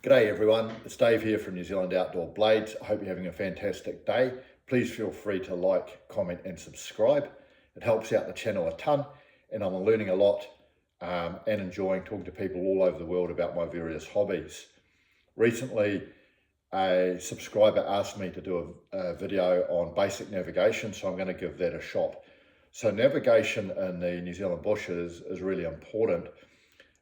G'day everyone, it's Dave here from New Zealand Outdoor Blades. I hope you're having a fantastic day. Please feel free to like, comment and subscribe. It helps out the channel a ton and I'm learning a lot and enjoying talking to people all over the world about my various hobbies. Recently, a subscriber asked me to do a video on basic navigation, so I'm going to give that a shot. So navigation in the New Zealand bushes is really important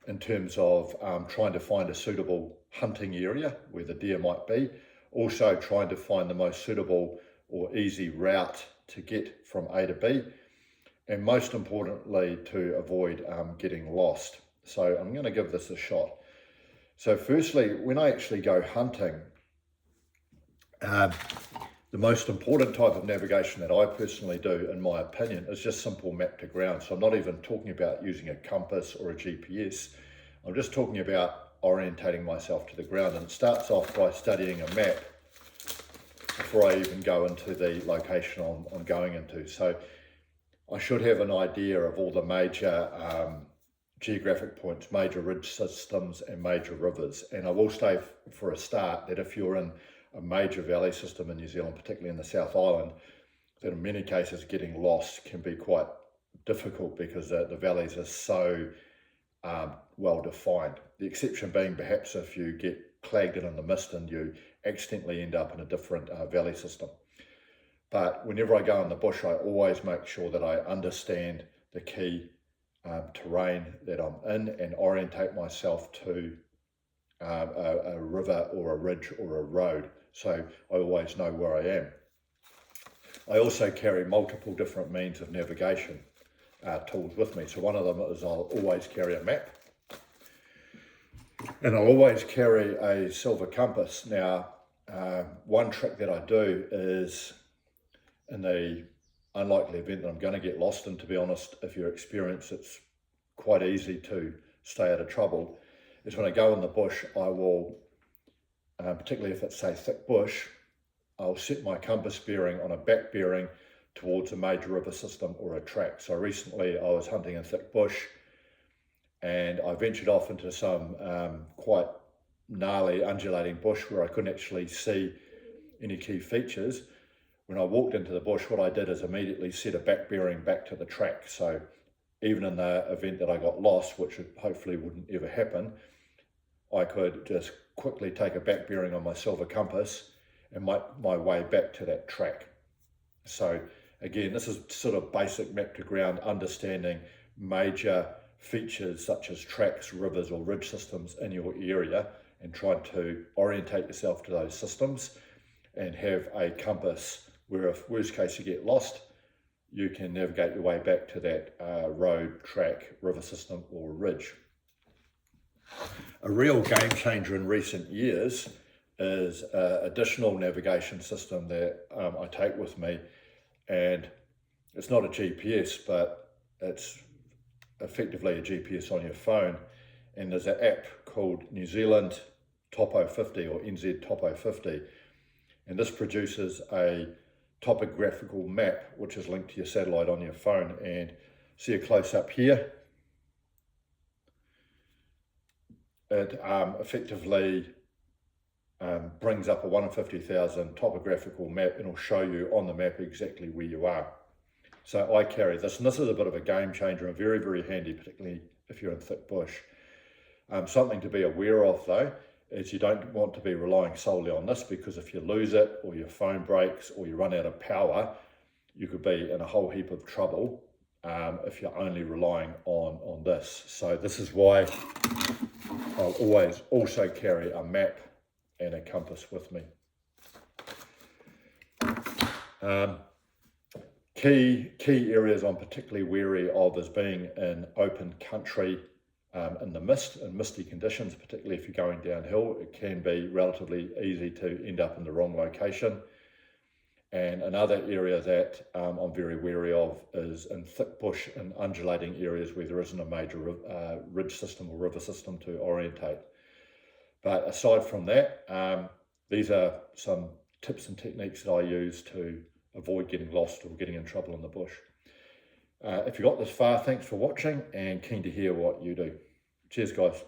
in terms of trying to find a suitable hunting area where the deer might be, also trying to find the most suitable or easy route to get from A to B, and most importantly to avoid getting lost. So I'm going to give this a shot. So firstly, when I actually go hunting, the most important type of navigation that I personally do, in my opinion, is just simple map to ground. So I'm not even talking about using a compass or a GPS. I'm just talking about orientating myself to the ground. And it starts off by studying a map before I even go into the location I'm going into. So I should have an idea of all the major geographic points, major ridge systems and major rivers. And I will say for a start that if you're in a major valley system in New Zealand, particularly in the South Island, that in many cases getting lost can be quite difficult because the valleys are so well defined. The exception being perhaps if you get clagged in the mist and you accidentally end up in a different valley system. But whenever I go in the bush, I always make sure that I understand the key terrain that I'm in and orientate myself to a river or a ridge or a road, so I always know where I am. I also carry multiple different means of navigation tools with me. So one of them is I'll always carry a map, and I'll always carry a silver compass. Now, one trick that I do is, in the unlikely event that I'm going to get lost, and to be honest, if you're experienced, it's quite easy to stay out of trouble, is when I go in the bush, I will, particularly if it's say thick bush, I'll set my compass bearing on a back bearing towards a major river system or a track. So recently I was hunting in thick bush and I ventured off into some quite gnarly undulating bush where I couldn't actually see any key features. When I walked into the bush, what I did is immediately set a back bearing back to the track. So even in the event that I got lost, which hopefully wouldn't ever happen, I could just quickly take a back bearing on my silver compass and make my way back to that track. So again, this is sort of basic map to ground, understanding major features such as tracks, rivers or ridge systems in your area and trying to orientate yourself to those systems and have a compass where if worst case you get lost, you can navigate your way back to that road, track, river system or ridge. A real game changer in recent years is an additional navigation system that I take with me, and it's not a GPS, but it's effectively a GPS on your phone, and there's an app called New Zealand Topo 50 or NZ Topo 50, and this produces a topographical map which is linked to your satellite on your phone. And see a close up here, it effectively brings up a 1 in 50,000 topographical map and will show you on the map exactly where you are. So I carry this, and this is a bit of a game changer and very, very handy, particularly if you're in thick bush. Something to be aware of though is you don't want to be relying solely on this, because if you lose it or your phone breaks or you run out of power, you could be in a whole heap of trouble if you're only relying on this. So this is why I'll always also carry a map and a compass with me. Key areas I'm particularly wary of is being in open country in the mist and misty conditions, particularly if you're going downhill. It can be relatively easy to end up in the wrong location. And another area that I'm very wary of is in thick bush and undulating areas where there isn't a major ridge system or river system to orientate. But aside from that, these are some tips and techniques that I use to avoid getting lost or getting in trouble in the bush. If you got this far, thanks for watching and keen to hear what you do. Cheers guys.